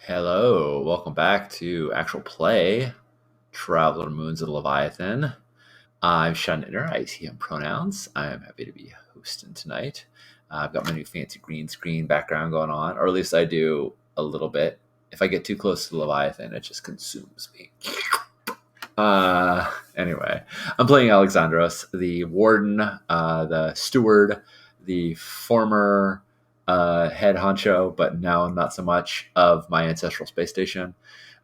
Hello, welcome back to Actual Play, Traveler Moons of the Leviathan. I'm Sean Inner, I use he, him pronouns. I am happy to be hosting tonight. I've got my new fancy green screen background going on, or at least I do a little bit. If I get too close to the Leviathan, it just consumes me. Anyway, I'm playing Alexandros, the warden, the steward, the former head honcho, but now not so much, of my ancestral space station.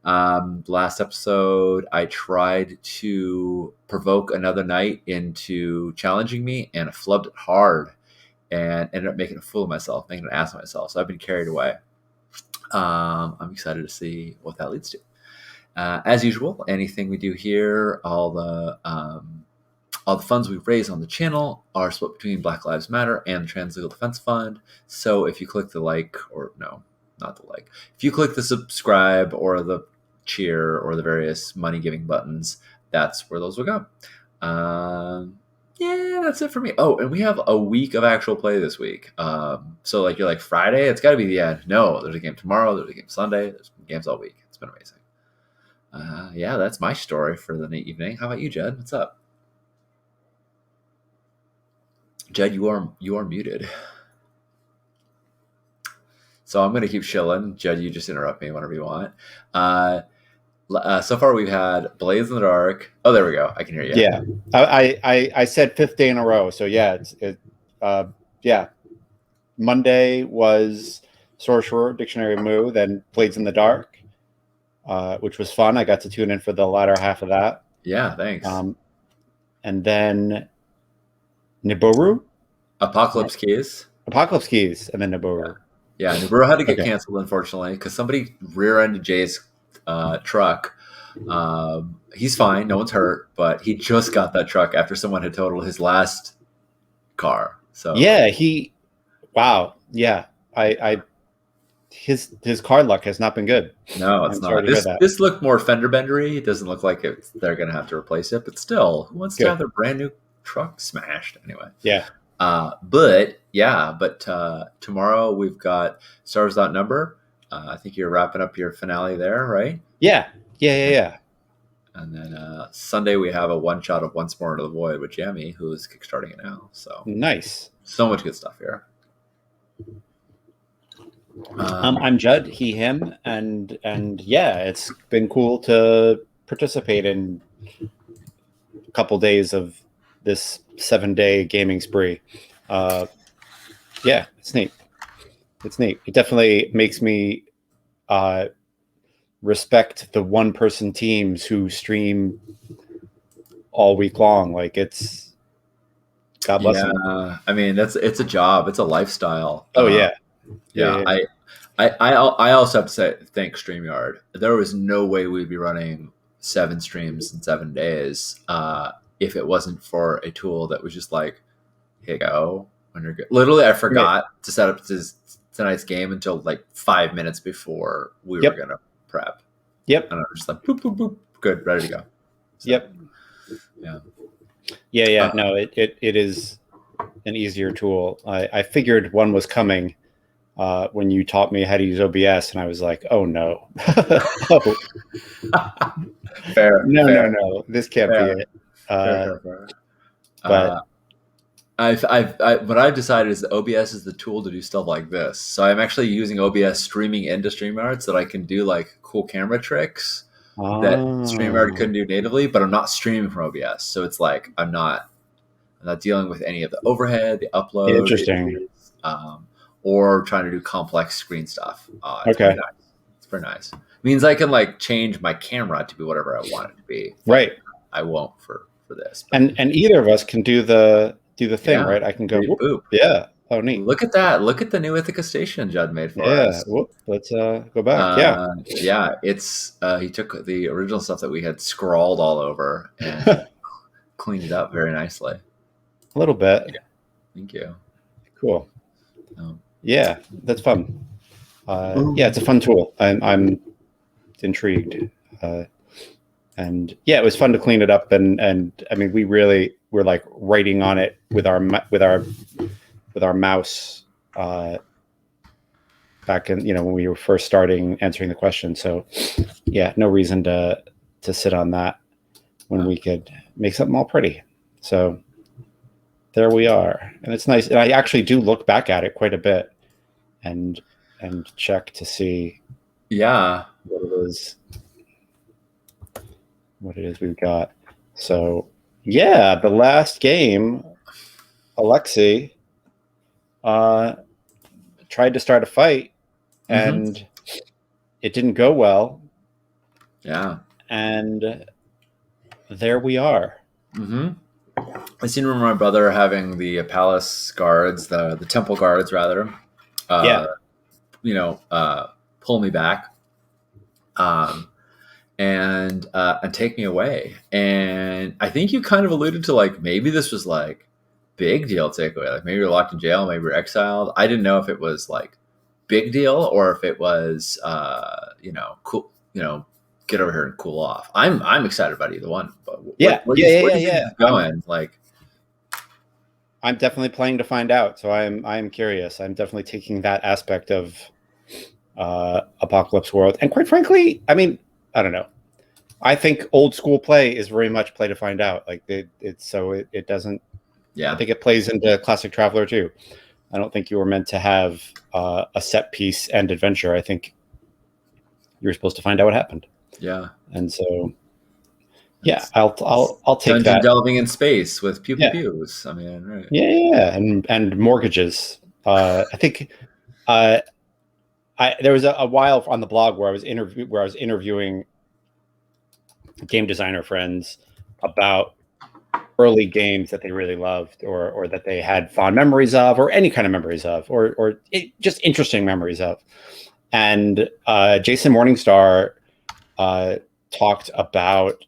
Last episode, I tried to provoke another knight into challenging me, and I flubbed it hard and ended up making a fool of myself, making an ass of myself. So I've been carried away. I'm excited to see what that leads to. As usual, anything we do here, all the funds we raise on the channel are split between Black Lives Matter and the Trans Legal Defense Fund. So if you click the like, or no, not the like, if you click the subscribe or the cheer or the various money giving buttons, that's where those will go. Yeah, that's it for me. Oh, and we have a week of actual play this week. So like you're like Friday, it's got to be the end. No, there's a game tomorrow. There's a game Sunday. There's games all week. It's been amazing. Yeah, that's my story for the evening. How about you, Jed? What's up? Jed, you are muted. So I'm going to keep chilling. Jed, you just interrupt me whenever you want. So far we've had Blaze in the Dark. Oh, there we go. I can hear you. Yeah, I said fifth day in a row. So yeah, yeah. Monday was Sorcerer, Dictionary of Moo, then Blades in the Dark, which was fun. I got to tune in for the latter half of that. Yeah, thanks. And then Nibiru? Apocalypse Keys, and then Nibiru. Yeah, Nibiru had to get canceled, unfortunately, because somebody rear-ended Jay's truck. He's fine. No one's hurt, but he just got that truck after someone had totaled his last car. So yeah, wow. Yeah, his car luck has not been good. No, it's not. This looked more fender bendery. It doesn't look like they're going to have to replace it, but still, who wants to have their brand new truck smashed anyway? Yeah. But tomorrow we've got Stars Without Number. I think you're wrapping up your finale there, right? Yeah. And then Sunday we have a one shot of Once More Into the Void with Jamie, who is kickstarting it now. So nice. So much good stuff here. I'm Judd, he, him, and yeah, it's been cool to participate in a couple days of this 7-day gaming spree. Yeah, it's neat. It definitely makes me respect the one-person teams who stream all week long. Like, it's God bless them. I mean, it's a job. It's a lifestyle. Oh yeah. Yeah. I also have to say, thank StreamYard. There was no way we'd be running 7 streams in 7 days if it wasn't for a tool that was just like, here you go, when you're good. Literally, I forgot to set up tonight's game until like 5 minutes before we were going to prep. Yep. And I was just like, boop, boop, boop, good, ready to go. So, yep. Yeah. No, it is an easier tool. I figured one was coming when you taught me how to use OBS, and I was like, oh no. Fair. No. This can't be it. Fair. But what I've decided is that OBS is the tool to do stuff like this. So I'm actually using OBS streaming into StreamYard so that I can do like cool camera tricks that StreamYard couldn't do natively, but I'm not streaming from OBS. So it's like I'm not dealing with any of the overhead, the upload. Interesting. Or trying to do complex screen stuff. It's pretty nice. It's pretty nice. It means I can like change my camera to be whatever I want it to be. Right. I won't for this. But. And either of us can do the thing, right? I can go whoop. Yeah. Oh, neat. Look at that. Look at the new Ithaca station Judd made for us. Yeah. Let's go back. Yeah. It's he took the original stuff that we had scrawled all over and cleaned it up very nicely. A little bit. Yeah. Thank you. Cool. Yeah, that's fun. Yeah, it's a fun tool. I'm intrigued. And yeah, it was fun to clean it up. And I mean, we're like writing on it with our mouse back in, when we were first starting answering the question. So yeah, no reason to sit on that when we could make something all pretty. So there we are. And it's nice. And I actually do look back at it quite a bit and check to see Yeah. what it is we've got. So yeah, the last game, Alexei tried to start a fight and it didn't go well. Yeah. And there we are. I seem to remember my brother having the palace guards, the temple guards rather, Yeah. pull me back, and take me away. And I think you kind of alluded to like maybe this was like big deal takeaway, like maybe you're locked in jail, maybe you're exiled. I didn't know if it was like big deal or if it was cool, get over here and cool off. I'm excited about either one, but where do you think going? Like, I'm definitely playing to find out. So I'm curious. I'm definitely taking that aspect of Apocalypse World. And quite frankly, I mean, I don't know. I think old school play is very much play to find out. Like it doesn't. Yeah. I think it plays into Classic Traveler too. I don't think you were meant to have a set piece and adventure. I think you were supposed to find out what happened. Yeah. And so, yeah, I'll take dungeon that. Delving in space with pew pews. I mean, right. Yeah, and mortgages. I think there was a while on the blog where I was interviewing game designer friends about early games that they really loved or that they had fond memories of or any kind of memories of or just interesting memories of. And Jason Morningstar talked about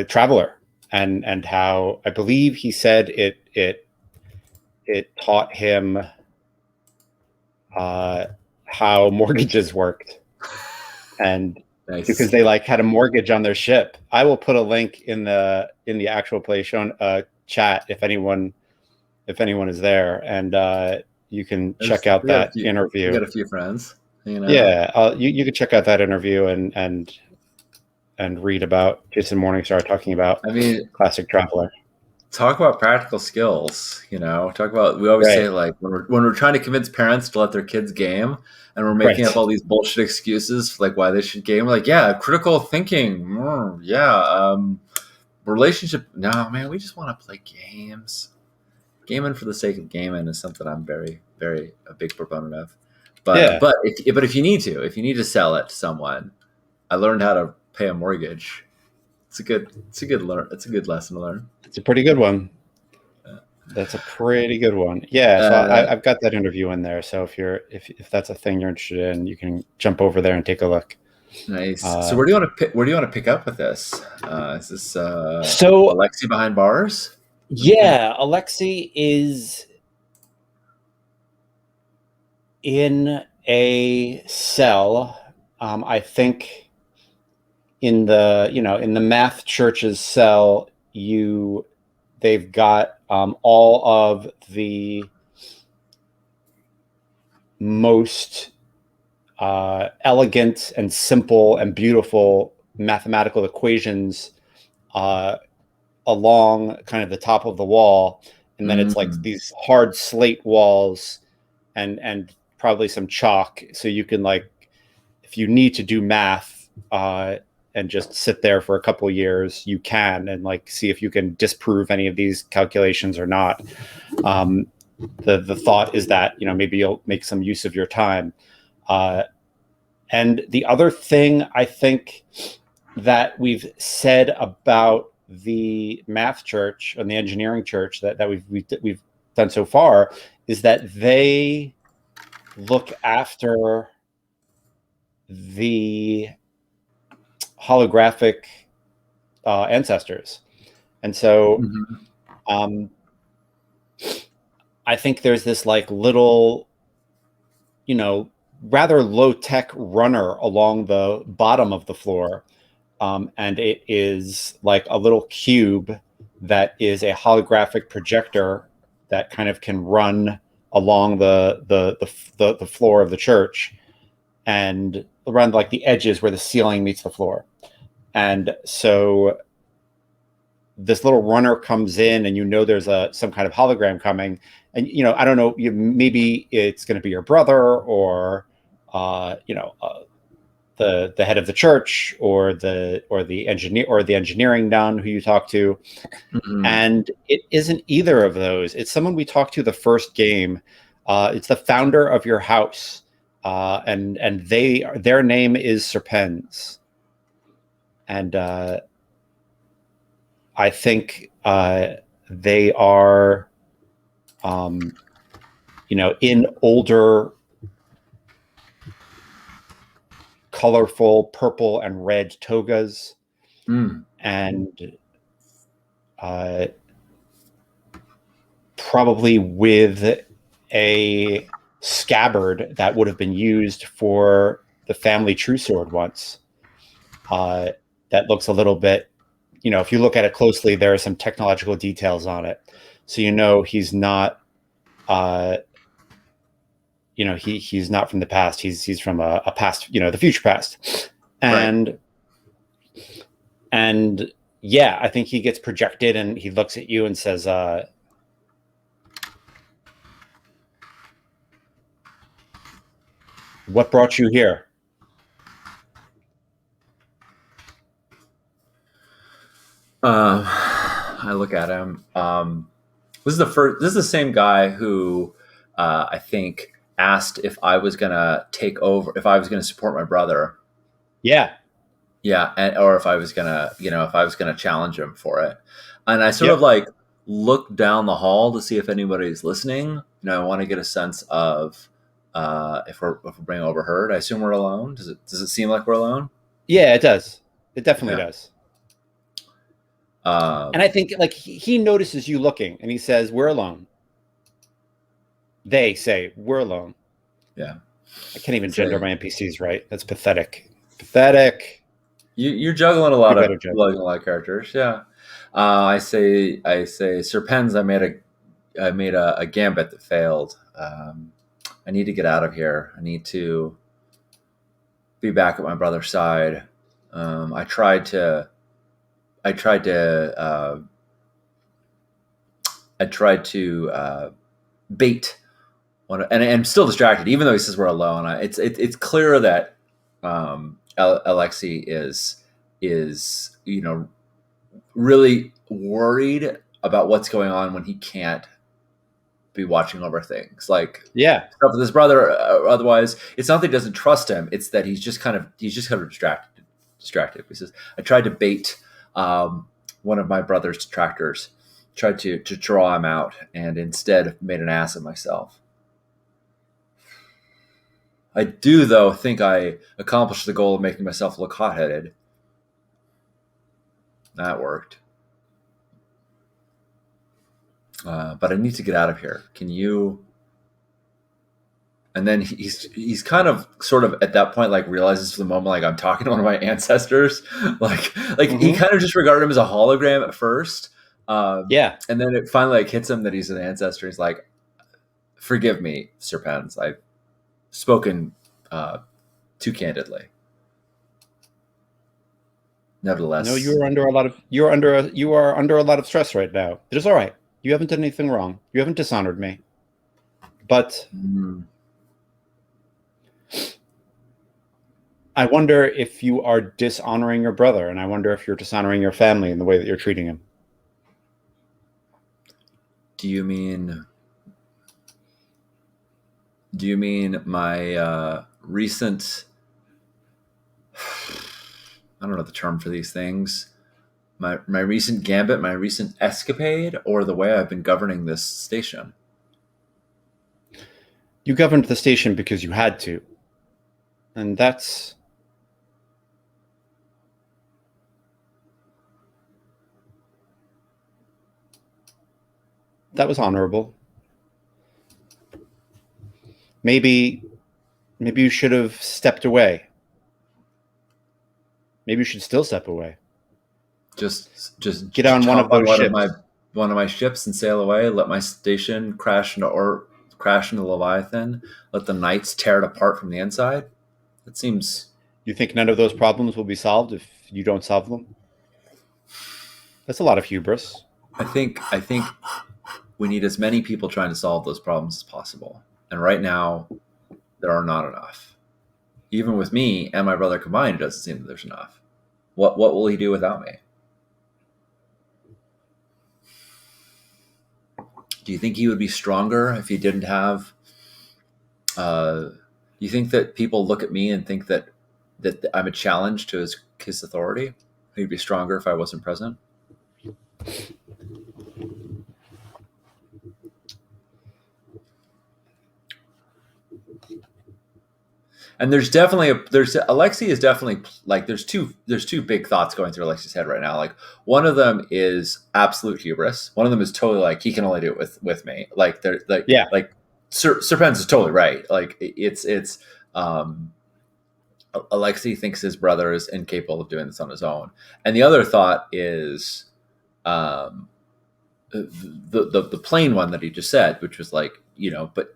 Traveler and how I believe he said it taught him how mortgages worked, and nice. Because they like had a mortgage on their ship. I will put a link in the actual play shown chat if anyone is there, and you can check out that interview. You got a few friends. Yeah, you can check out that interview and read about Jason Morningstar talking about Classic Traveler. Talk about practical skills, talk about, we always say like when we're trying to convince parents to let their kids game and we're making up all these bullshit excuses for like why they should game. We're like, yeah, critical thinking. Relationship. No, man, we just want to play games. Gaming for the sake of gaming is something I'm very, very a big proponent of. But if you need to sell it to someone, I learned how to pay a mortgage. It's a good lesson to learn. It's a pretty good one. That's a pretty good one. Yeah, so I've got that interview in there. So if that's a thing you're interested in, you can jump over there and take a look. Nice. So where do you want to pick up with this? Is this Alexei behind bars? Yeah, Alexei is in a cell. I think in the math church's cell, they've got all of the most elegant and simple and beautiful mathematical equations along kind of the top of the wall, and then it's like these hard slate walls and probably some chalk, so you can, like, if you need to do math and just sit there for a couple of years, you can, and like see if you can disprove any of these calculations or not. The thought is that maybe you'll make some use of your time. And the other thing I think that we've said about the math church and the engineering church that we've done so far is that they look after the holographic ancestors, and so I think there's this like little, rather low tech runner along the bottom of the floor, and it is like a little cube that is a holographic projector that kind of can run along the floor of the church, and around like the edges where the ceiling meets the floor. And so this little runner comes in, and there's some kind of hologram coming, and I don't know, maybe it's going to be your brother, or uh, you know uh, the head of the church, or the engineer, or the engineering nun who you talk to. Mhm. And it isn't either of those. It's someone we talked to the first game. It's the founder of your house, and their name is Serpens, and I think they are, um, in older, colorful purple and red togas, Mm. and uh, probably with a scabbard that would have been used for the family true sword once. Uh, that looks a little bit, if you look at it closely, there are some technological details on it. So he's not, uh, he's not from the past. He's from a past, the future past, Right. and and yeah, I think he gets projected, and he looks at you and says, "What brought you here?" I look at him. This is the first. This is the same guy who I think asked if I was gonna take over, if I was gonna support my brother. Yeah. Yeah, or if I was gonna, if I was gonna challenge him for it. And I sort of Yep. like look down the hall to see if anybody's listening. I want to get a sense of if we're being overheard. I assume we're alone. Does it seem like we're alone? Yeah, it does. It definitely Okay. does. And I Um, think like he notices you looking, and he says, "We're alone." They say, "We're alone." yeah. I can't even gender So my NPCs right. That's pathetic. Pathetic. you're juggling a You lot of better gender. juggling a lot of characters. Yeah. I say, Sir Pens. I made a gambit that failed. I need to get out of here. I need to be back at my brother's side. I tried to. I tried to. I tried to bait one, and I'm still distracted, even though he says we're alone. It's clear that Alexi is really worried about what's going on when he can't be watching over things like Yeah. stuff with his brother. Otherwise, it's not that he doesn't trust him; it's that he's just kind of distracted. Distracted. He says, "I tried to bait one of my brother's detractors, tried to draw him out, and instead made an ass of myself. I do, though, think I accomplished the goal of making myself look hot-headed. That worked." But I need to get out of here. Can you? And then he's kind of sort of at that point like realizes for the moment like I'm talking to one of my ancestors, like he Hmm. kind of just regarded him as a hologram at first, Yeah. and then it finally like hits him that he's an ancestor. He's like, "Forgive me, Sir Pens. I've spoken uh, too candidly. No, Nevertheless, you are under a lot of stress right now. It is all right. You haven't done anything wrong. You haven't dishonored me. But mm, I wonder if you are dishonoring your brother, and I wonder if you're dishonoring your family in the way that you're treating him. do you mean do you mean my recent? I don't know the term for these things. My recent gambit, my recent escapade, or the way I've been governing this station. You governed the station because you had to, and that was honorable. Maybe maybe you should have stepped away. Maybe you should still step away. Just Get on one hop of on those one of my ships. one of my ships and sail away. Let my station crash into or crash into Leviathan, let the knights tear it apart from the inside. That seems. You think none of those problems will be solved if you don't solve them? That's a lot of hubris. I think we need as many people trying to solve those problems as possible. And right now, there are not enough. Even with me and my brother combined, it doesn't seem that there's enough. What will he do without me? Do you think he would be stronger if he didn't have? Do you think that people look at me and think that I'm a challenge to his authority? He'd be stronger if I wasn't present. And there's definitely there's Alexei is definitely like there's two big thoughts going through Alexei's head right now. Like one of them is absolute hubris. One of them is totally like he can only do it with me. Like they're Yeah. like Serpens is totally right. Like it's um Alexei thinks his brother is incapable of doing this on his own. And the other thought is um the plain one that he just said, which was like, but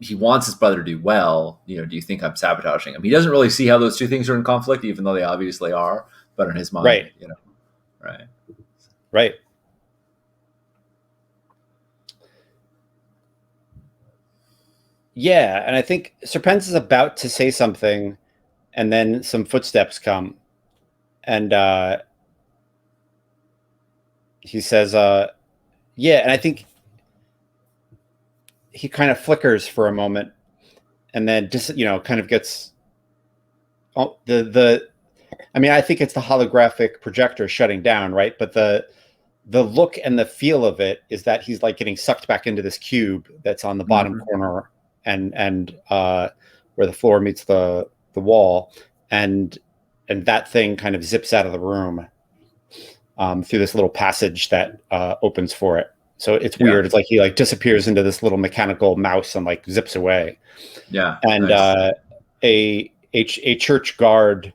he wants his brother to do well. Do you think I'm sabotaging him? He doesn't really see how those two things are in conflict, even though they obviously are. But in his mind, Right. right? Right. Yeah, and I think Serpens is about to say something, and then some footsteps come, and he says, "Yeah," and I think he kind of flickers for a moment, and then just kind of gets the. I mean, I think it's the holographic projector shutting down, right? But the look and the feel of it is that he's like getting sucked back into this cube that's on the bottom corner, and where the floor meets the wall, and that thing kind of zips out of the room through this little passage that opens for it. So it's weird. Yeah. It's like he like disappears into this little mechanical mouse and like zips away. Yeah. And Nice. A church guard,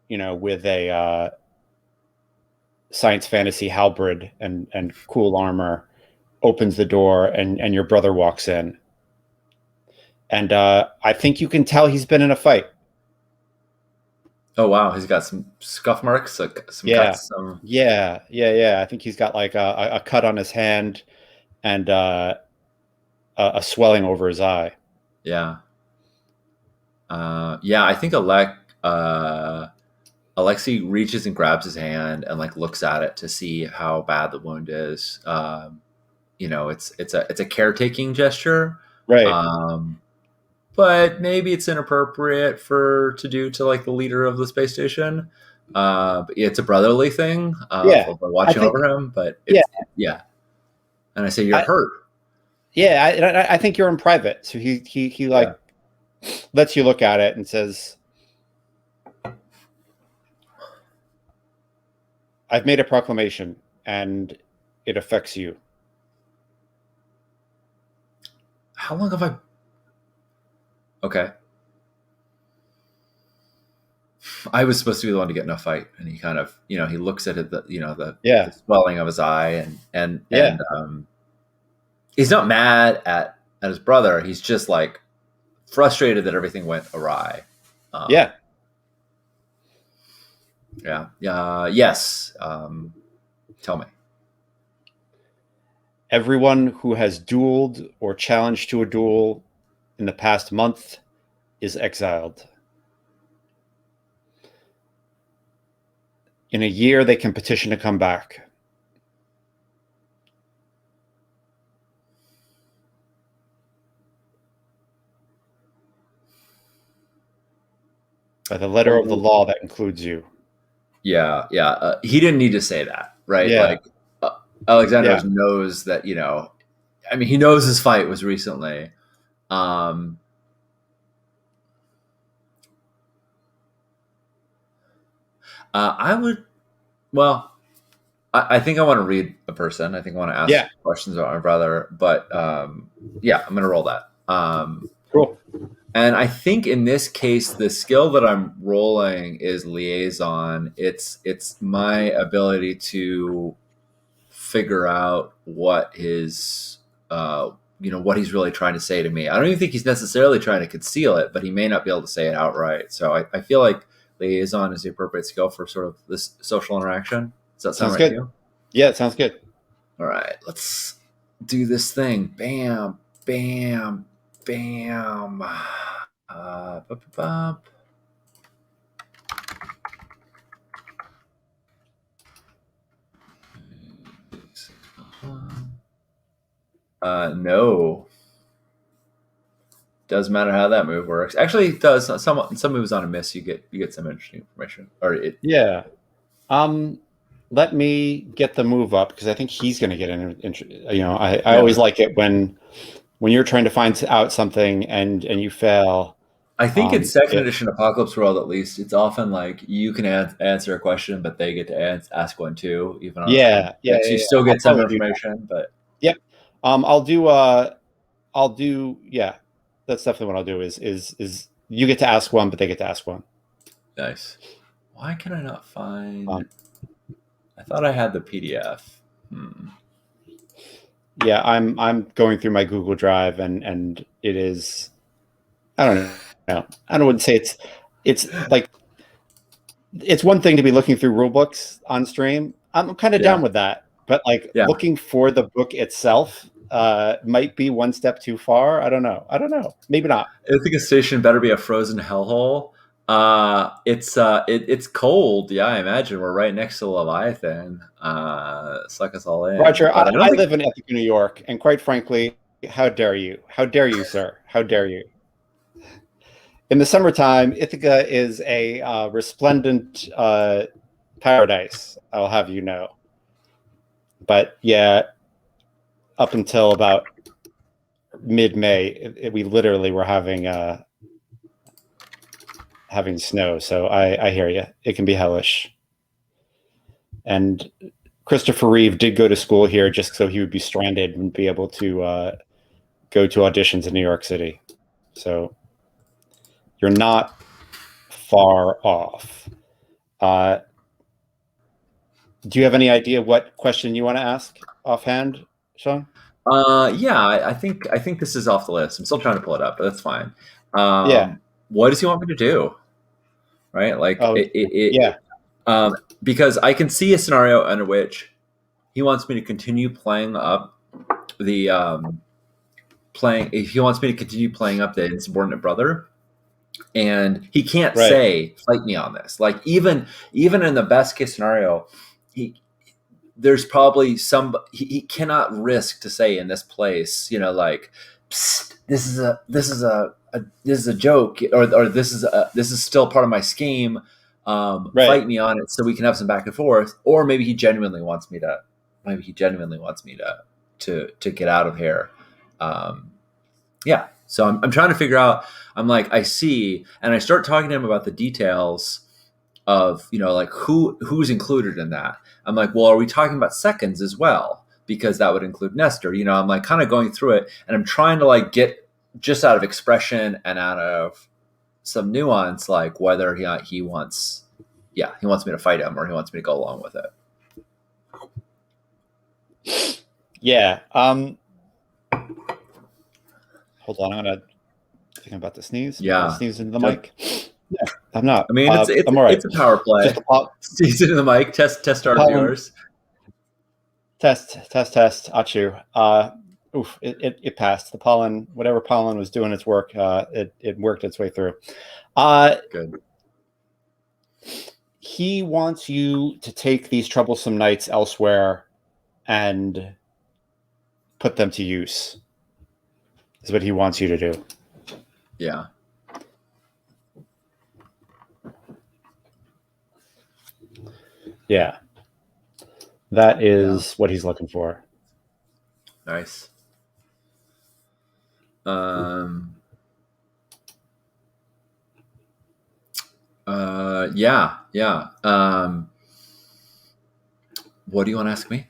with a science fantasy halberd and cool armor, opens the door, and your brother walks in. And I think you can tell he's been in a fight. Oh wow, he's got some scuff marks, some Yeah, cuts. Some. yeah. I think he's got like a cut on his hand and a swelling over his eye. Yeah. Yeah. I think Alexei reaches and grabs his hand and like looks at it to see how bad the wound is. It's a caretaking gesture. Right. Um, but maybe it's inappropriate to do to like the leader of the space station. But it's a brotherly thing Yeah. for I watching think. over him. But Yeah. yeah. And I say you're I, hurt. yeah. I think you're in private. So he Yeah. like lets you look at it and says, "I've made a proclamation, and it affects you." How long have I? Okay. I was supposed to be the one to get in a fight, and he kind of, he looks at it, the Yeah. swelling of his eye, and Yeah. he's not mad at his brother. He's just like frustrated that everything went awry. Yeah. Yeah. Yes. Tell me. Everyone who has dueled or challenged to a duel in the past month is exiled. In a year, they can petition to come back. By the letter of the law that includes you. Yeah. He didn't need to say that, right? Yeah. Like Alexandros Yeah. knows that, I mean, he knows his fight was recently. I would, well, I think I want to read a person. I think I want to ask Yeah. questions about my brother, but yeah, I'm going to roll that. Cool. And I think in this case, the skill that I'm rolling is liaison. It's my ability to figure out what his what he's really trying to say to me. I don't even think he's necessarily trying to conceal it, but he may not be able to say it outright. So I feel like liaison is the appropriate skill for sort of this social interaction. Does that sound Sounds right to good. you? Yeah, it sounds good. All right, let's do this thing. Bam, bam, bam. Bup, bup, bup. No. Doesn't matter how that move works. Actually, it does. Some moves on a miss, you get some interesting information. Or it. Yeah. Let me get the move up because I think he's going to get I always Yeah. like it when you're trying to find out something and you fail. I think in second It edition Apocalypse World, at least, it's often like you can answer a question, but they get to ask one too, even on Yeah, yeah, so yeah, you yeah. still I'll get some probably do that. information. But Yep. I'll do yeah. That's definitely what I'll do is you get to ask one, but they get to ask one. nice. Why can I not find? Um, I thought I had the PDF. yeah, I'm going through my Google Drive and it is I don't know. I don't wouldn't say it's like it's one thing to be looking through rule books on stream. I'm kind of down Yeah, with that, but like yeah. looking for the book itself might be one step too far. I don't know. I don't know. Maybe not. I think a station better be a frozen hellhole. It's cold. Yeah, I imagine we're right next to Leviathan. Suck us all in. Roger, But I don't I think live in Ithaca, New York, and quite frankly, how dare you? How dare you, sir? How dare you? In the summertime, Ithaca is a resplendent paradise, I'll have you know. But yeah, up until about mid-May, we literally were having snow. So I hear you. It can be hellish. And Christopher Reeve did go to school here just so he would be stranded and be able to go to auditions in New York City. So you're not far off. Do you have any idea what question you want to ask offhand, Sean? yeah, I think this is off the list. I'm still trying to pull it up, but that's fine. Yeah. What does he want me to do? Right? Like Oh, yeah. because I can see a scenario under which he wants me to continue playing up the playing. If he wants me to continue playing up the insubordinate brother, and he can't Right. say fight me on this. Like even in the best case scenario, he there's probably he cannot risk to say in this place, like this is a joke, or this is still part of my scheme. Right. Fight me on it so we can have some back and forth, or maybe he genuinely wants me to to get out of here. Yeah. So I'm trying to figure out. I'm like, I see, and I start talking to him about the details of like who's included in that. I'm like, well, are we talking about seconds as well? Because that would include Nestor. I'm like kind of going through it, and I'm trying to like get just out of expression and out of some nuance, like whether he wants me to fight him or he wants me to go along with it. Yeah. Hold on. I'm gonna think about the sneeze. Yeah. Sneeze into the mic. Yeah, I'm not. I mean, I'm all right. it's a power play. Just Sneeze into the mic. Test our viewers. Test. Achu. Oof. It passed. The pollen, whatever pollen was doing its work, it worked its way through. Good. He wants you to take these troublesome knights elsewhere and put them to use. Is what he wants you to do. Yeah. Yeah. That is what he's looking for. Nice. Yeah. What do you want to ask me?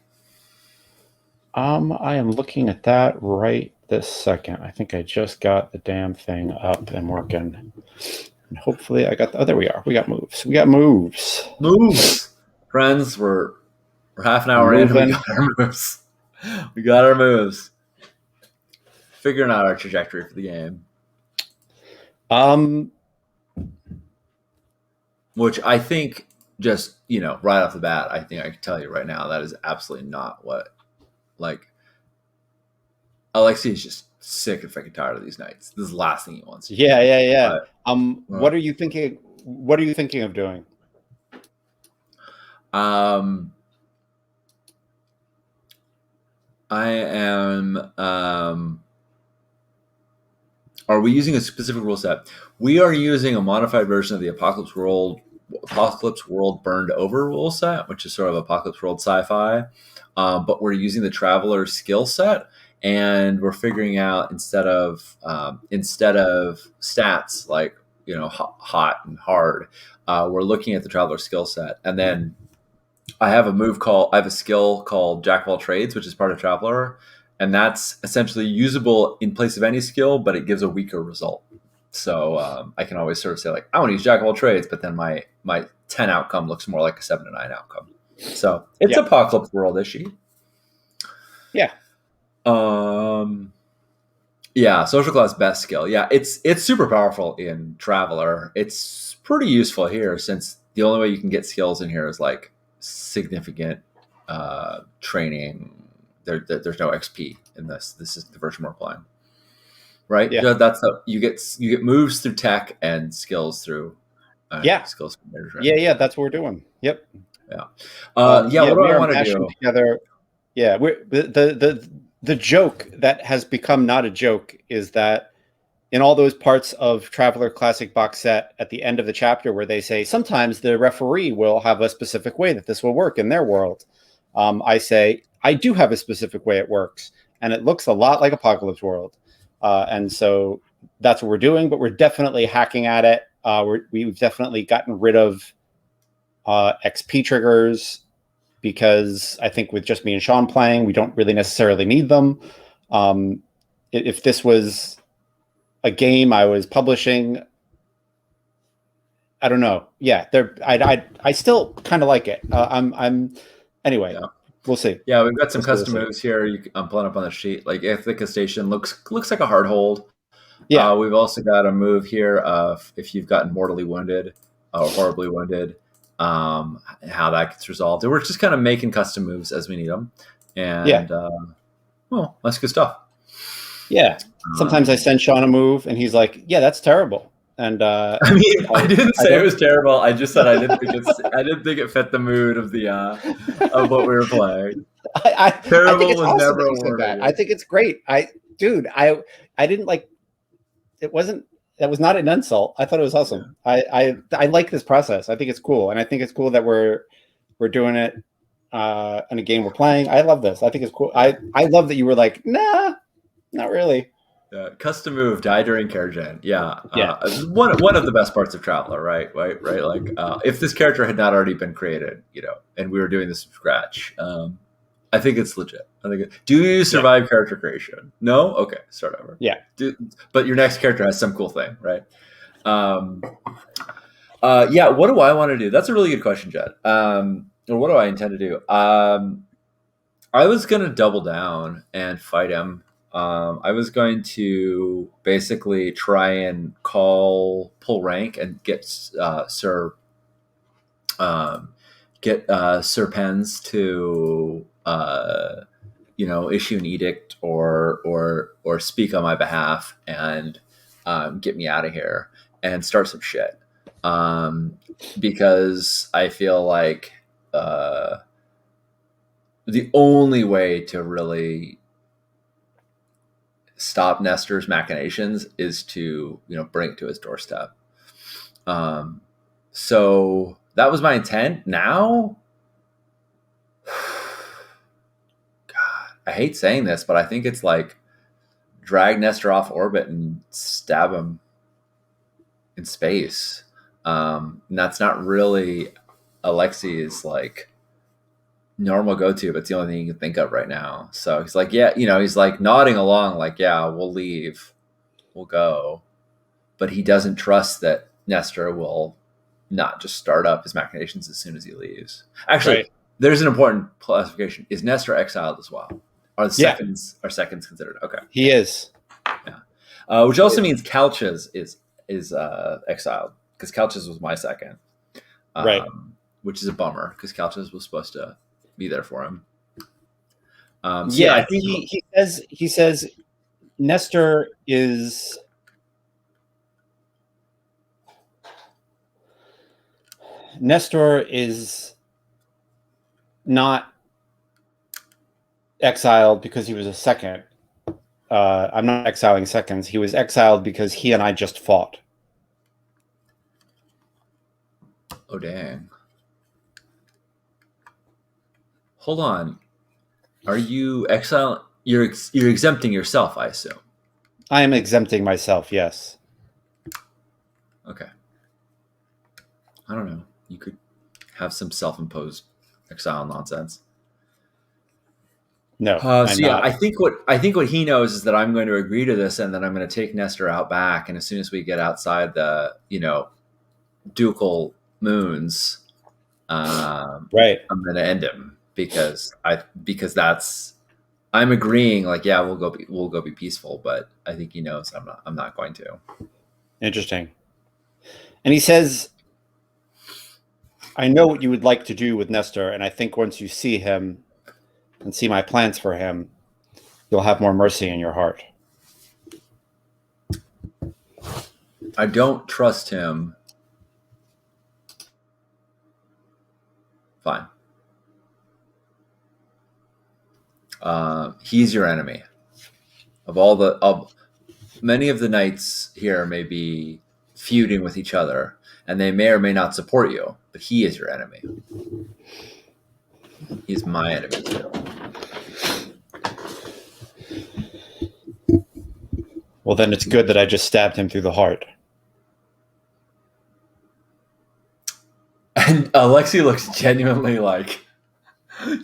I am looking at that right this second. I think I just got the damn thing up and working. And hopefully I got there we are. We got moves. Moves. Friends, we're half an hour in and we got our moves. figuring out our trajectory for the game. Um, Which I think, just right off the bat, I think I can tell you right now that is absolutely not what, like, Alexi is just sick and freaking tired of these nights. This is the last thing he wants to yeah, do. yeah, yeah. But What are you thinking? What are you thinking of doing? um, I am. Are we using a specific rule set? We are using a modified version of the Apocalypse World Burned Over rule set, which is sort of Apocalypse World sci-fi. But we're using the Traveler skill set, and we're figuring out instead of stats like hot and hard, we're looking at the Traveler skill set, and then I have a skill called Jack of all trades, which is part of Traveler, and that's essentially usable in place of any skill, but it gives a weaker result. So I can always sort of say like, I want to use Jack of all trades, but then my 10 outcome looks more like a 7 to 9 outcome. So it's Yeah. Apocalypse World issue. Yeah. Yeah, social class best skill. Yeah, it's super powerful in Traveler. It's pretty useful here since the only way you can get skills in here is like significant training. There's no XP in this. This is the version we're playing, right? Yeah. That's you get moves through tech and skills through Yeah. skills from major training. Yeah. That's what we're doing. Yep. Yeah. What do we I are want to mashing do? together. Yeah, the joke that has become not a joke is that in all those parts of Traveler Classic box set at the end of the chapter where they say sometimes the referee will have a specific way that this will work in their world, I say I do have a specific way it works, and it looks a lot like Apocalypse World, and so that's what we're doing. But we're definitely hacking at it. We've definitely gotten rid of XP triggers because I think with just me and Sean playing, we don't really necessarily need them. If this was a game I was publishing, I don't know. Yeah, I still kind of like it. Anyway. Yeah. We'll see. Yeah, we've got some We'll custom moves here. I'm pulling up on the sheet. Like Ithaca Station looks like a hard hold. Yeah. We've also got a move here of if you've gotten mortally wounded or horribly wounded, how that gets resolved. And we're just kind of making custom moves as we need them. And, well, that's good stuff. Yeah. Sometimes I send Sean a move and he's like, yeah, that's terrible. And I mean, I didn't say it was terrible. I just said I didn't think it fit the mood of the of what we were playing. Terrible I think it's was awesome never a word. I think it's great. I didn't like. It wasn't. That was not an insult. I thought it was awesome. Yeah. I like this process. I think it's cool, and I think it's cool that we're doing it in a game we're playing. I love this. I think it's cool. I love that you were like, nah, not really. Custom move, die during care gen. Yeah. One of the best parts of Traveler, right? Like if this character had not already been created, and we were doing this from scratch, I think it's legit. Do you survive character creation? No? Okay, start over. Yeah. But your next character has some cool thing, right? What do I want to do? That's a really good question, Jed. What do I intend to do? I was going to double down and fight him. I was going to basically try and pull rank and get Sir Pens to issue an edict or speak on my behalf and get me out of here and start some shit. Because I feel like the only way to really stop Nestor's machinations is to bring it to his doorstep. So that was my intent. Now, God, I hate saying this, but I think it's like drag Nestor off orbit and stab him in space. And that's not really Alexi's like normal go-to, but it's the only thing you can think of right now. So he's like, yeah, he's like nodding along like, yeah, we'll leave, we'll go. But he doesn't trust that Nestor will not just start up his machinations as soon as he leaves. Actually, There's an important classification. Is Nestor exiled as well? Are seconds considered? Okay. He is. which also means Couches is exiled because Couches was my second, Right. which is a bummer because Couches was supposed to be there for him. So yeah, Yeah, I think he says Nestor is Nestor is not exiled because he was a second. I'm not exiling seconds. He was exiled because he and I just fought. oh dang, hold on, are you exile? You're exempting yourself, I assume. I am exempting myself. Yes. Okay, I don't know. You could have some self-imposed exile nonsense. No, So I'm yeah, not. I think what he knows is that I'm going to agree to this, and then I'm going to take Nestor out back, and as soon as we get outside the ducal moons, Right. I'm going to end him because that's I'm agreeing. Like, yeah, we'll go be peaceful, but I think he knows I'm not going to. Interesting. And he says, I know what you would like to do with Nestor, and I think once you see him and see my plans for him, you'll have more mercy in your heart. I don't trust him. Fine. He's your enemy. Of many of the knights here may be feuding with each other, and they may or may not support you, but he is your enemy. He's my enemy too. Well, then it's good that I just stabbed him through the heart. And Alexi looks genuinely like,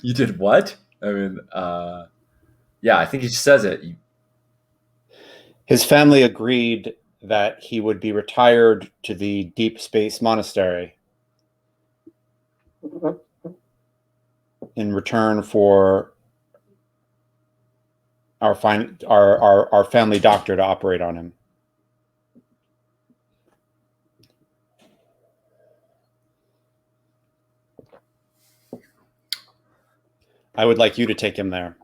you did what? I mean, yeah, I think he just says it. His family agreed that he would be retired to the Deep Space Monastery in return for our family doctor to operate on him. I would like you to take him there.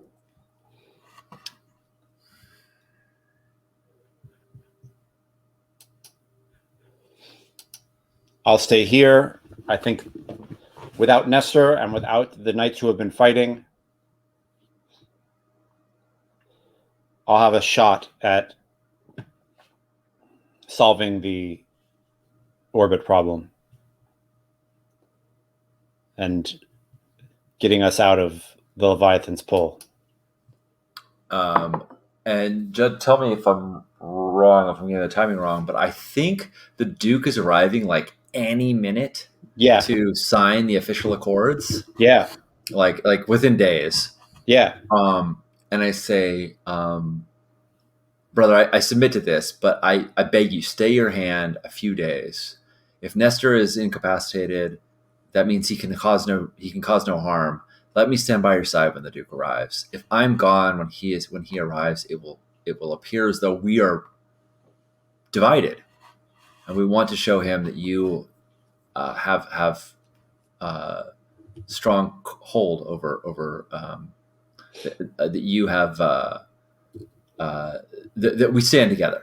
I'll stay here. I think without Nestor and without the knights who have been fighting, I'll have a shot at solving the orbit problem and getting us out of the Leviathan's pull. And Judd, tell me if I'm wrong, if I'm getting the timing wrong, but I think the Duke is arriving like any minute Yeah, to sign the official accords, yeah, like within days. yeah. And I say, brother, I submit to this, but I beg you, stay your hand a few days. If Nestor is incapacitated, that means he can cause no harm. Let me stand by your side when the Duke arrives. If I'm gone when he arrives, it will appear as though we are divided, and we want to show him that you have strong hold over that you have that we stand together.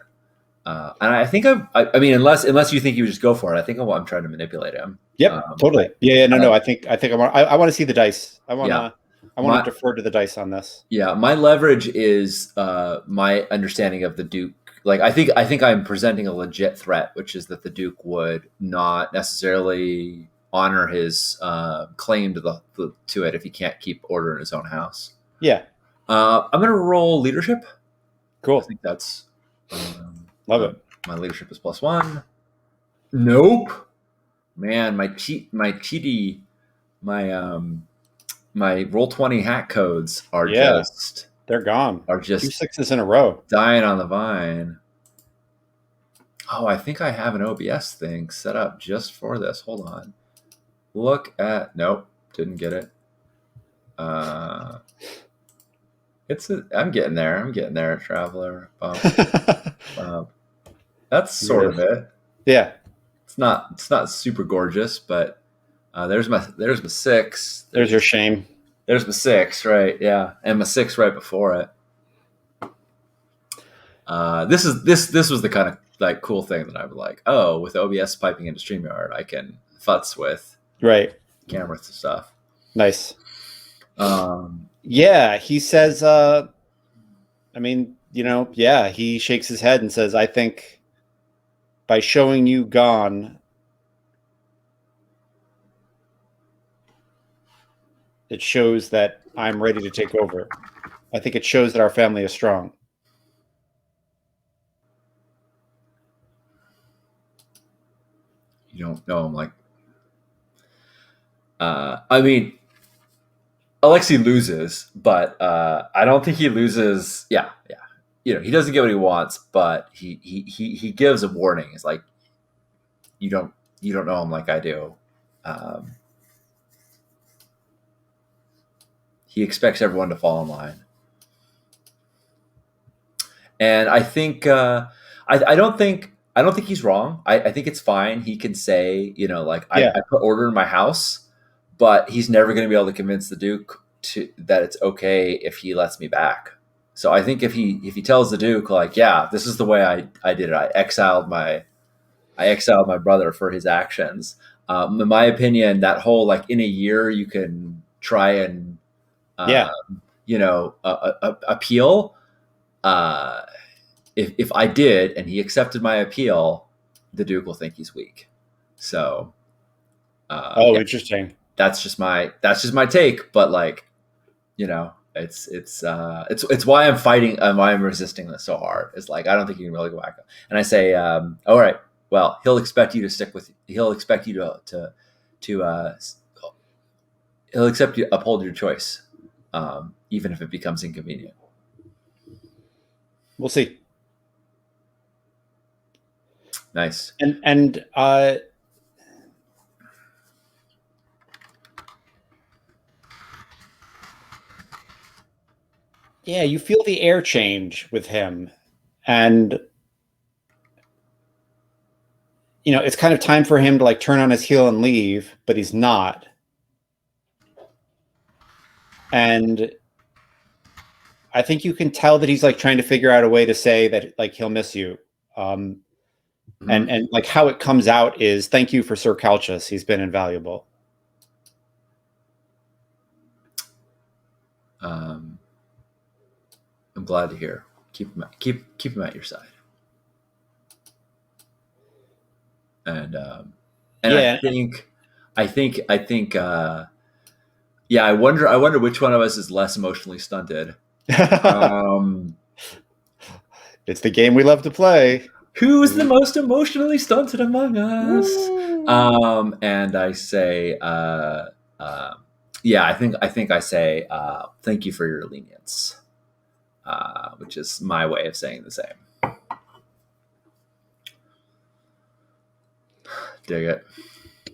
And I think I mean, unless you think you would just go for it, I think I'm trying to manipulate him. Yep, totally. Yeah, no, I, no. I want to see the dice. I want yeah, to I want my to defer to the dice on this. yeah, my leverage is my understanding of the Duke. Like, I think I'm presenting a legit threat, which is that the Duke would not necessarily honor his claim to it if he can't keep order in his own house. Yeah, I'm going to roll leadership. I cool. think that's um, Love um, it. my leadership is +1. Nope, man, my Roll20 hack codes are Yeah, just they're gone. are Two just sixes in a row. dying on the vine. Oh, I think I have an OBS thing set up just for this. Hold on. Nope, didn't get it. I'm getting there. I'm getting there, traveler. Bump. Uh, that's sort Yes. of it. Yeah. It's not super gorgeous, but there's my six. There's your shame. There's my six, right? Yeah, and my six right before it. This was the kind of like cool thing that I would like. Oh, with OBS piping into StreamYard, I can futz with Right. camera stuff. Nice. Um, Yeah. He says, I mean, yeah, he shakes his head and says, I think by showing you gone, it shows that I'm ready to take over. I think it shows that our family is strong. you don't know him like. I mean, Alexei loses, but I don't think he loses. Yeah, yeah. He doesn't get what he wants, but he gives a warning. It's like you don't know him like I do. Um, he expects everyone to fall in line, and I think I don't think he's wrong. I think it's fine. He can say, like Yeah. I put order in my house, but he's never going to be able to convince the Duke that it's okay if he lets me back. So I think if he tells the Duke, like, yeah, this is the way I did it. I exiled my brother for his actions. In my opinion, that whole like in a year you can try and Yeah. appeal. Uh, if I did and he accepted my appeal, the Duke will think he's weak. So Oh, yeah, interesting. that's just my take. But like, it's why I'm fighting and why I'm resisting this so hard. It's like I don't think you can really go back. And I say, all right, well, he'll expect you to stick with. He'll expect you to he'll accept you uphold your choice, even if it becomes inconvenient. We'll see. Nice. And yeah, you feel the air change with him, and it's kind of time for him to like turn on his heel and leave, but he's not. And I think you can tell that he's like trying to figure out a way to say that like he'll miss you. Um, Mm-hmm. and like how it comes out is thank you for Sir Calchas. He's been invaluable. I'm glad to hear. Keep him at your side. And Yeah. I think yeah, I wonder which one of us is less emotionally stunted. Um, It's the game we love to play. who's the most emotionally stunted among us? Woo. And I say, yeah, I think I say, thank you for your lenience, which is my way of saying the same. Dig it.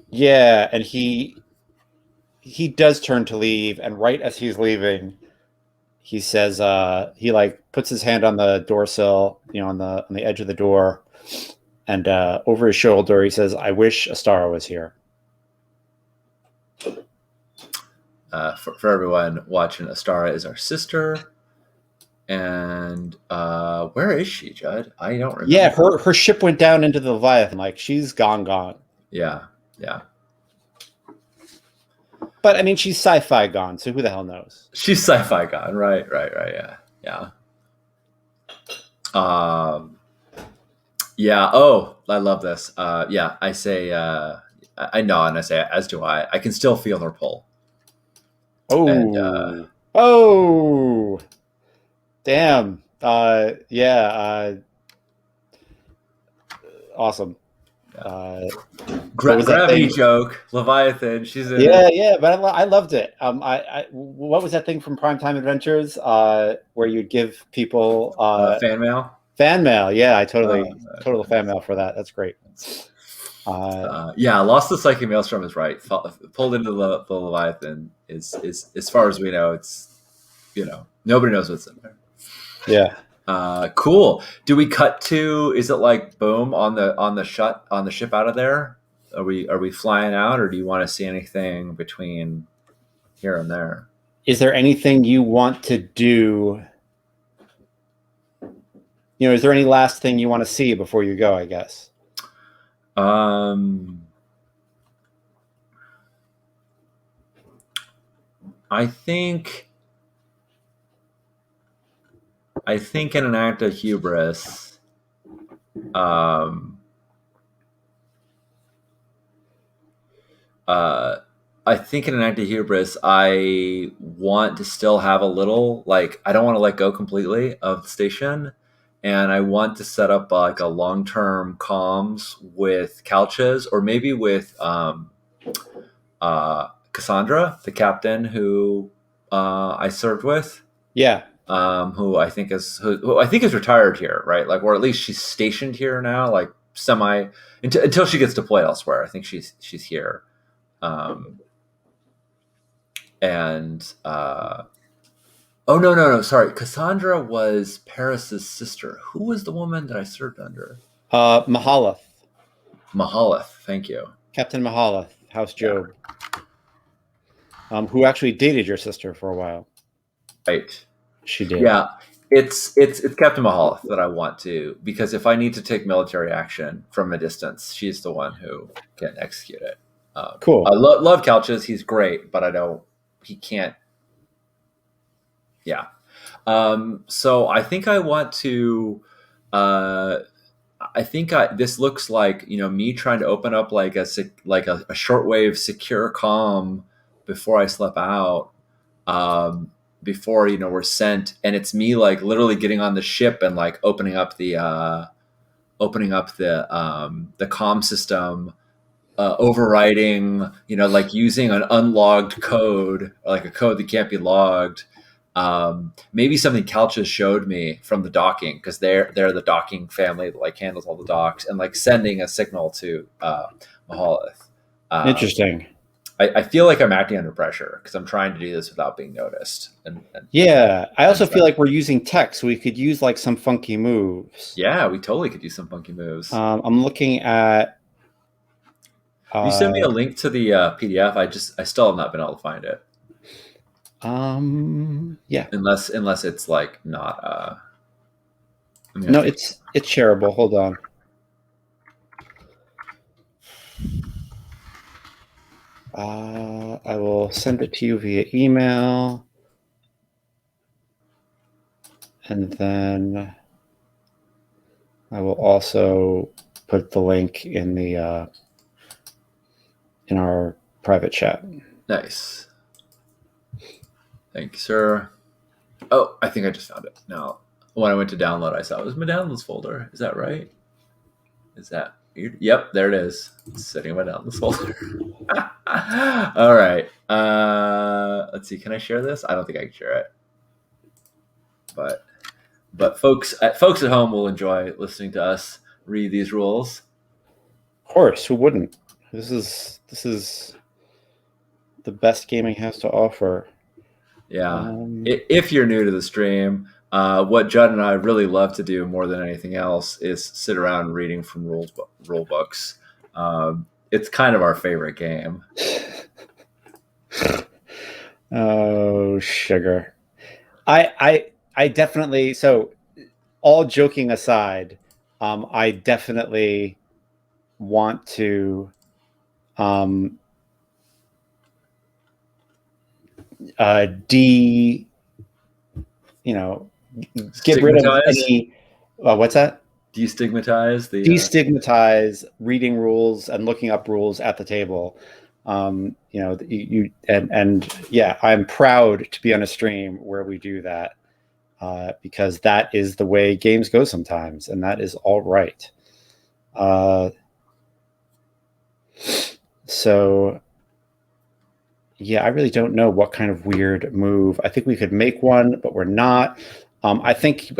Yeah, and he does turn to leave, and right as he's leaving, he says he like puts his hand on the door sill, on the edge of the door, and over his shoulder he says, I wish Astara was here. For everyone watching, Astara is our sister. And where is she, Judd? I don't remember. Yeah, her ship went down into the Leviathan. Like she's gone. Yeah. But I mean, she's sci-fi gone, so who the hell knows? She's sci-fi gone, right? Yeah. Yeah. Oh, I love this. Yeah, I say, I know, and I say, as do I. I can still feel her pull. And Oh, damn. Yeah. Awesome. Gravity joke, Leviathan. She's in Yeah, it. yeah, but I loved it. What was that thing from Primetime Adventures where you'd give people Fan mail. fan mail? Yeah, I total fan mail for that. That's great. Yeah, lost the psychic maelstrom is right. Pulled into the Leviathan is as far as we know. It's nobody knows what's in there. Yeah. Cool. Do we cut to? Is it like boom on the ship out of there? Are we flying out, or do you want to see anything between here and there? Is there anything you want to do? Is there any last thing you want to see before you go? I guess. Um, I think in an act of hubris, um, uh, I think in an act of hubris, I want to still have a little, like, I don't want to let go completely of the station, and I want to set up like a long term comms with Couches, or maybe with Cassandra, the captain who I served with. Yeah. Who I think who I think is retired here, right? Like, or at least she's stationed here now, like semi until she gets deployed elsewhere. I think she's here. Um, and oh no, sorry, Cassandra was Paris's sister. Who was the woman that I served under? Mahalath. Mahalath. Thank you. Captain Mahalath, House Yeah. Job. Who actually dated your sister for a while. Right. She did. Yeah. It's Captain Mahalath that I want to, because if I need to take military action from a distance, she's the one who can execute it. Cool. I love Couches. He's great, but he can't. Yeah. So I think I want to. I think this looks like me trying to open up like a shortwave secure comm before I slip out. Before we're sent, and it's me like literally getting on the ship and like opening up the comm system, overriding, like using an unlogged code, like a code that can't be logged. Maybe something Couches showed me from the docking, because they're the docking family that like handles all the docks, and like sending a signal to Mahalath. Interesting. I feel like I'm acting under pressure because I'm trying to do this without being noticed. Yeah, I also feel like we're using tech, so we could use like some funky moves. Yeah, we totally could use some funky moves. I'm looking at. You send me a link to the PDF. I still have not been able to find it. Yeah. Unless it's like not. No, it's shareable. Hold on. I will send it to you via email, and then I will also put the link in the in our private chat. Nice. Thank you, sir. Oh, I think I just found it now. When I went to download, I saw it was my downloads folder. Is that right? Is that weird? Yep, there it is. It's sitting in my downloads folder. All right. Let's see. Can I share this? I don't think I can share it. But folks at home will enjoy listening to us read these rules. Of course, who wouldn't? This is the best gaming has to offer. Yeah. If you're new to the stream, what Judd and I really love to do more than anything else is sit around reading from rule books. It's kind of our favorite game. Oh, sugar. I definitely, so all joking aside, I definitely want to get rid of any what's that? Destigmatize destigmatize reading rules and looking up rules at the table. Yeah, I'm proud to be on a stream where we do that, because that is the way games go sometimes, and that is all right. So yeah, I really don't know what kind of weird move. I think we could make one, but we're not. I think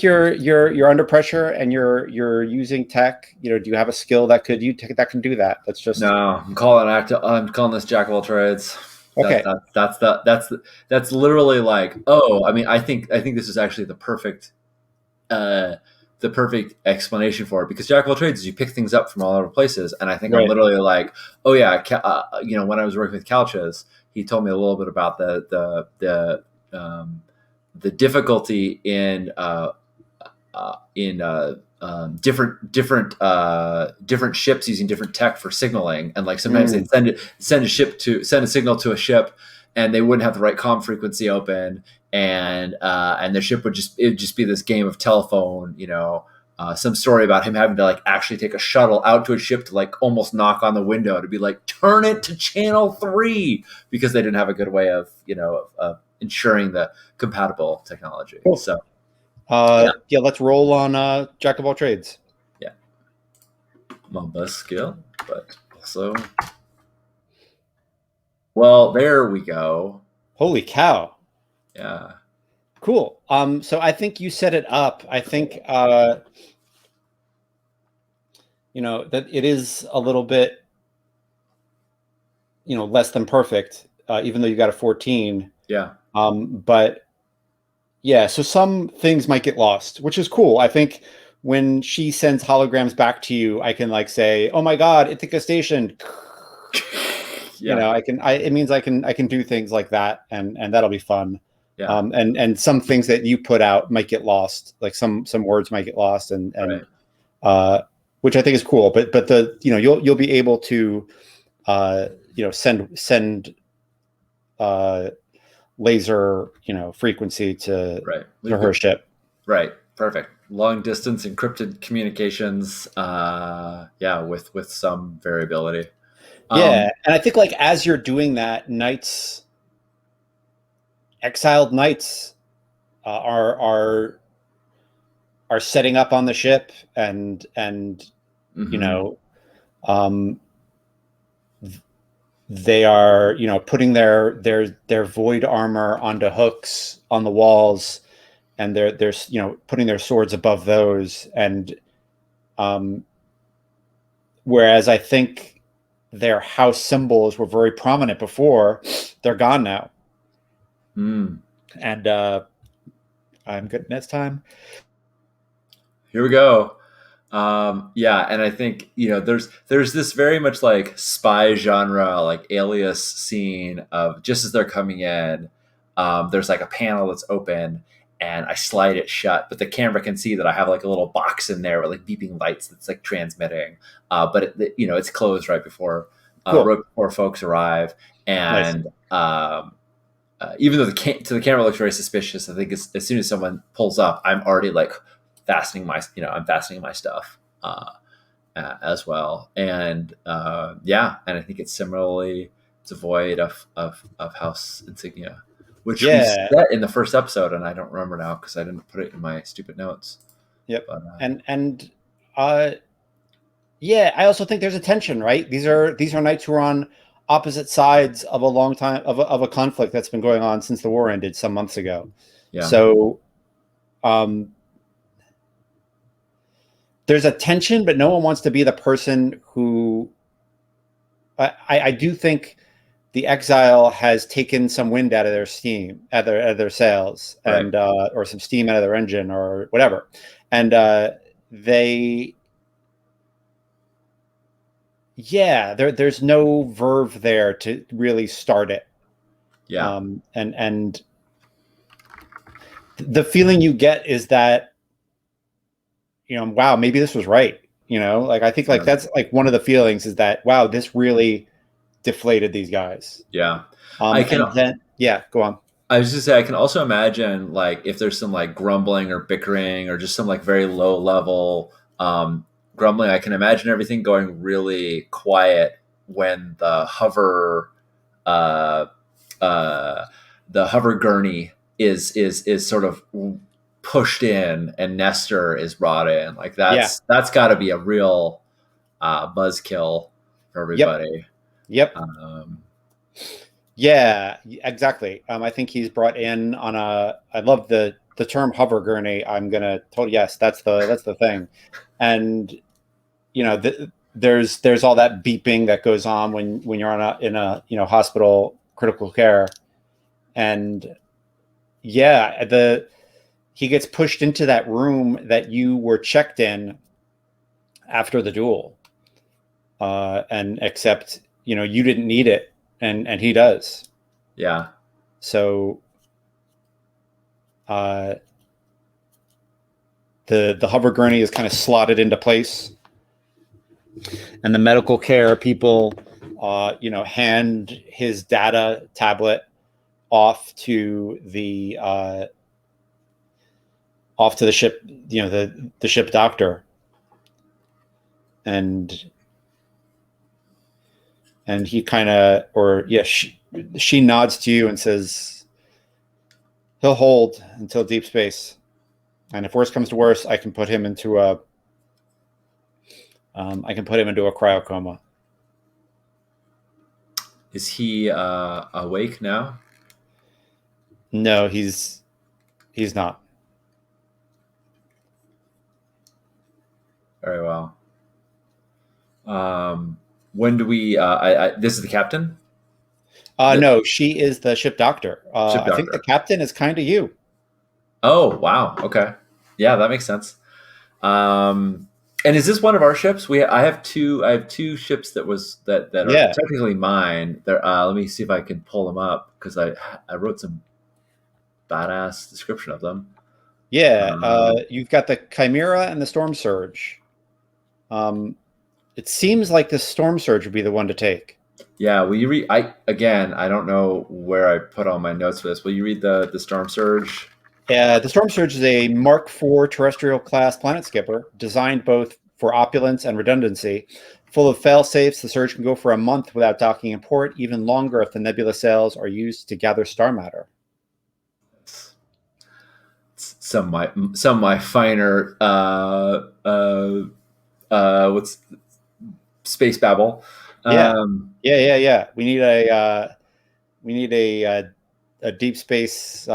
you're under pressure and you're using tech. Do you have a skill that can do that? That's just no. I'm calling this jack of all trades. Okay. That's literally like, oh, I mean, I think this is actually the perfect the perfect explanation for it, because jack of all trades is you pick things up from all over places, and I think I'm Right. literally like, oh yeah, when I was working with Couches, he told me a little bit about the difficulty in different ships using different tech for signaling, and like sometimes they'd send a signal to a ship, and they wouldn't have the right comm frequency open, and the ship it'd just be this game of telephone, some story about him having to like actually take a shuttle out to a ship to like almost knock on the window to be like, turn it to channel 3, because they didn't have a good way of ensuring the compatible technology. Cool. So yeah, let's roll on jack of all trades. yeah, my best skill, but also, well, there we go. Holy cow. Yeah. Cool. So I think you set it up. I think that it is a little bit less than perfect, even though you got a 14. Yeah. But yeah, so some things might get lost, which is cool. I think when she sends holograms back to you, I can like say, "Oh my God, Ithaca Station." Yeah. It means I can do things like that, and that'll be fun. Yeah. And some things that you put out might get lost, like some words might get lost, and Right. which I think is cool. But the you'll be able to send laser frequency to Right. her ship. Right. Perfect. Long distance encrypted communications. Yeah, with some variability. Yeah, and I think like as you're doing that, exiled knights are setting up on the ship, and Mhm. they are putting their void armor onto hooks on the walls, and they're putting their swords above those, and whereas I think their house symbols were very prominent before, they're gone now. And I'm good next time. Here we go. Yeah, and I think there's this very much like spy genre, like alias scene of just as they're coming in. There's like a panel that's open, and I slide it shut, but the camera can see that I have like a little box in there with like beeping lights that's like transmitting. But it's closed right before Cool. folks arrive, Nice. and even though the camera looks very suspicious, I think as soon as someone pulls up, I'm already like fastening my stuff as well, and and I think it's similarly devoid of house insignia, which we Yeah. set in the first episode, and I don't remember now because I didn't put it in my stupid notes. Yep. But, And yeah, I also think there's a tension, right? These are knights who are on opposite sides of a long time of a conflict that's been going on since the war ended some months ago. yeah, So there's a tension, but no one wants to be the person who. I do think the exile has taken some wind out of their steam, out of their sails, right. and or some steam out of their engine or whatever, and they. Yeah, there's no verve there to really start it. Yeah, And the feeling you get is that wow, maybe this was right. Like I think like that's like one of the feelings is that wow, this really deflated these guys. yeah. I can. And then yeah, go on. I was just say I can also imagine like if there's some like grumbling or bickering or just some like very low level grumbling. I can imagine everything going really quiet when uh, the hover gurney is sort of pushed in and Nestor is brought in. Like that's got to be a real buzzkill for everybody. Yep. Um, Yeah, exactly. I think he's brought in on a. I love the term hover gurney. I'm gonna totally yes. That's the thing, and there's all that beeping that goes on when you're in a hospital critical care, and yeah, he gets pushed into that room that you were checked in after the duel, and except you didn't need it, and he does. Yeah. So uh, the hover gurney is kind of slotted into place, and the medical care people, hand his data tablet off to the ship, the ship doctor, and he kind of, or yeah, she nods to you and says he'll hold until deep space, and if worse comes to worse, I can put him into a cryocoma. Is he awake now? No, he's not. Very well. When do we? This is the captain. The No, she is the ship doctor. ship I think the doctor. captain is kind of you. Oh wow. Okay. Yeah, that makes sense. Um, and is this one of our ships? I have two. I have two ships that are Yeah, technically mine. Let me see if I can pull them up because I wrote some badass description of them. yeah. Um, You've got the Chimera and the Storm Surge. Um, it seems like the Storm Surge would be the one to take. yeah. Will you read? I don't know where I put all my notes for this. Will you read the storm surge? The Storm Surge is a Mark IV terrestrial class planet skipper designed both for opulence and redundancy. Full of fail safes, the Surge can go for a month without docking in port, even longer if the nebula sails are used to gather star matter. Some of my finer what's space babble. Yeah, Um, yeah. We need a deep space.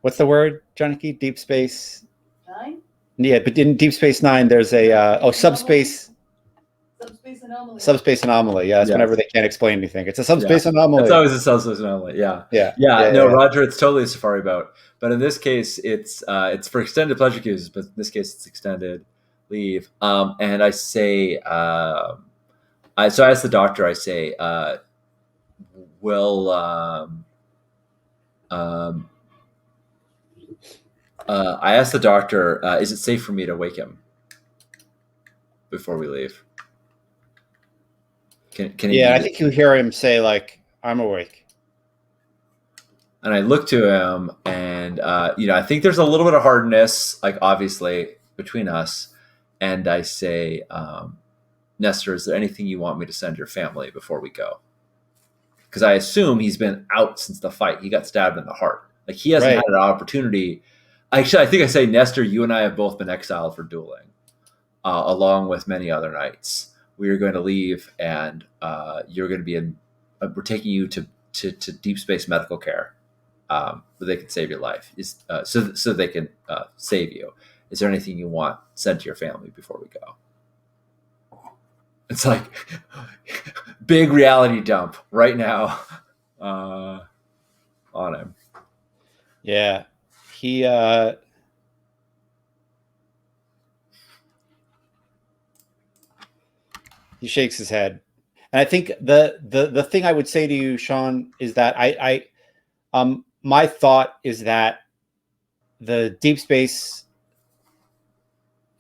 What's the word, Johnny? Deep space. Nine? Yeah, but in Deep Space Nine, there's a subspace. Subspace anomaly. Subspace anomaly. Yeah, it's whenever yes. they can't explain anything. It's a Yeah. subspace It's anomaly. always a selfless anomaly. Yeah. Yeah, Yeah. yeah, No, yeah. Roger, it's totally a safari boat. But in this case, it's for extended pleasure cruises, but in this case it's extended leave. And I say so I ask the doctor, I say, will um, I asked the doctor, is it safe for me to wake him before we leave? Can he Yeah, I be? think you hear him say like, "I'm awake." And I look to him, and I think there's a little bit of hardness, like obviously between us. And I say, Nestor, is there anything you want me to send your family before we go? Because I assume he's been out since the fight. He got stabbed in the heart. Like he hasn't had Right. an opportunity. Actually, I think I say, Nestor, you and I have both been exiled for dueling, along with many other knights. We are going to leave, and you're going to be in. We're taking you to deep space medical care, where they can save your life. So they can save you. Is there anything you want sent to your family before we go? It's like big reality dump right now uh, on him. Yeah. He he shakes his head, and I think the thing I would say to you, Sean, is that my thought is that the deep space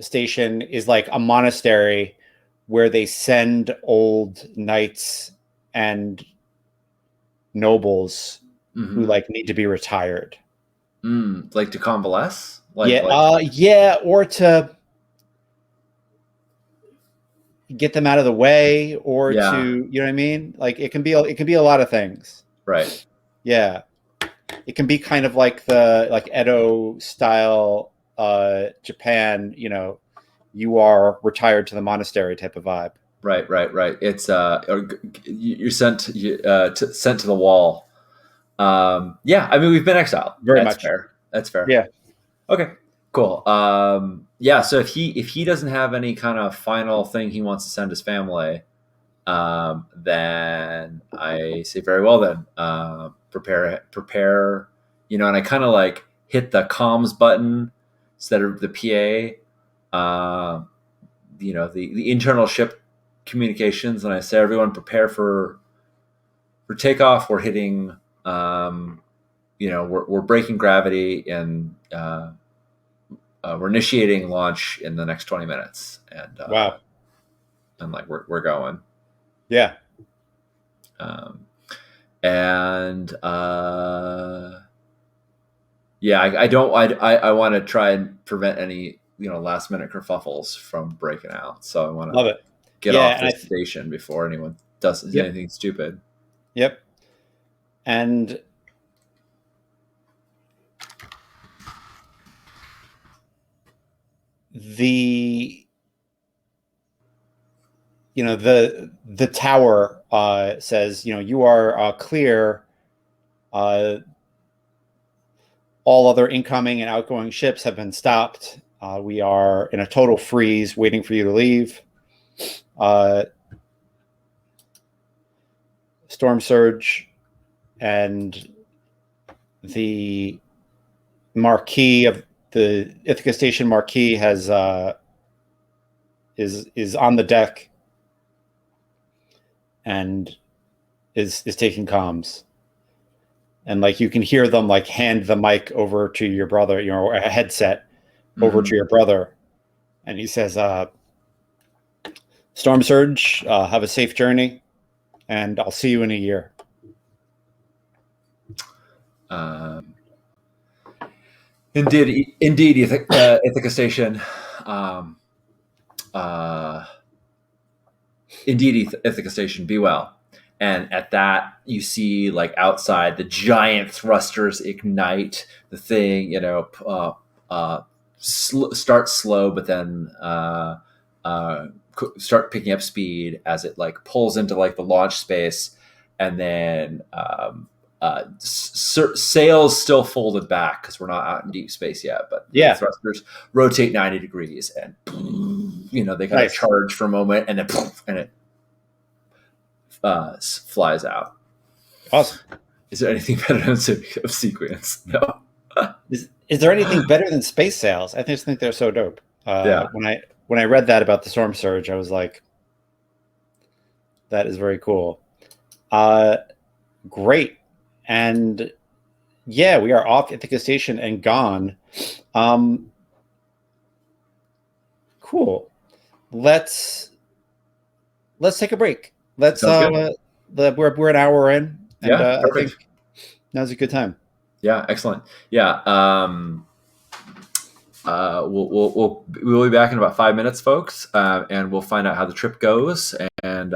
station is like a monastery where they send old knights and nobles who Mm-hmm. like need to be retired. Like to convalesce, Yeah, like yeah, or to get them out of the way, or yeah, to, you know what I mean? Like it can be a lot of things. right, Yeah, it can be kind of like the like Edo style Japan. You are retired to the monastery type of vibe. right. It's you're sent to the wall. Yeah, I mean we've been exiled. Very That's much. fair. That's fair. Yeah. Okay, cool. Yeah, so if he doesn't have any kind of final thing he wants to send his family, then I say very well then. Prepare. And I kind of like hit the comms button instead of the PA. The internal ship communications, and I say, everyone prepare for takeoff. We're hitting, we're breaking gravity, and we're initiating launch in the next 20 minutes. And Wow. and like we're going. Yeah. And I want to try and prevent any last minute kerfuffles from breaking out. So I want Love to it. get Yeah, off and this station before anyone does Yep. anything stupid. Yep. And the tower says, you are clear. All other incoming and outgoing ships have been stopped. We are in a total freeze, waiting for you to leave. Storm surge and the marquee of the Ithaca Station marquee has is on the deck and is taking comms. And like you can hear them like hand the mic over to your brother, a headset over to your brother, and he says, "Storm Surge, have a safe journey, and I'll see you in a year." Indeed, Ithaca Station. Indeed, Ithaca Station. Be well. And at that, you see like outside the giant thrusters ignite. The thing, start slow, but then start picking up speed as it like pulls into like the launch space, and then sails still folded back because we're not out in deep space yet. But the thrusters rotate 90 degrees, and they kind of charge for a moment, and then and it flies out. Awesome. Is there anything better than sequence? No. Is there anything better than space sails? I just think they're so dope. When I read that about the Storm Surge, I was like, that is very cool. Great. And yeah, we are off Ithaca Station and gone. Cool. Let's take a break. Let's we're an hour in, and I think now's a good time. Yeah, excellent. Yeah. We'll be back in about 5 minutes, folks, and we'll find out how the trip goes, and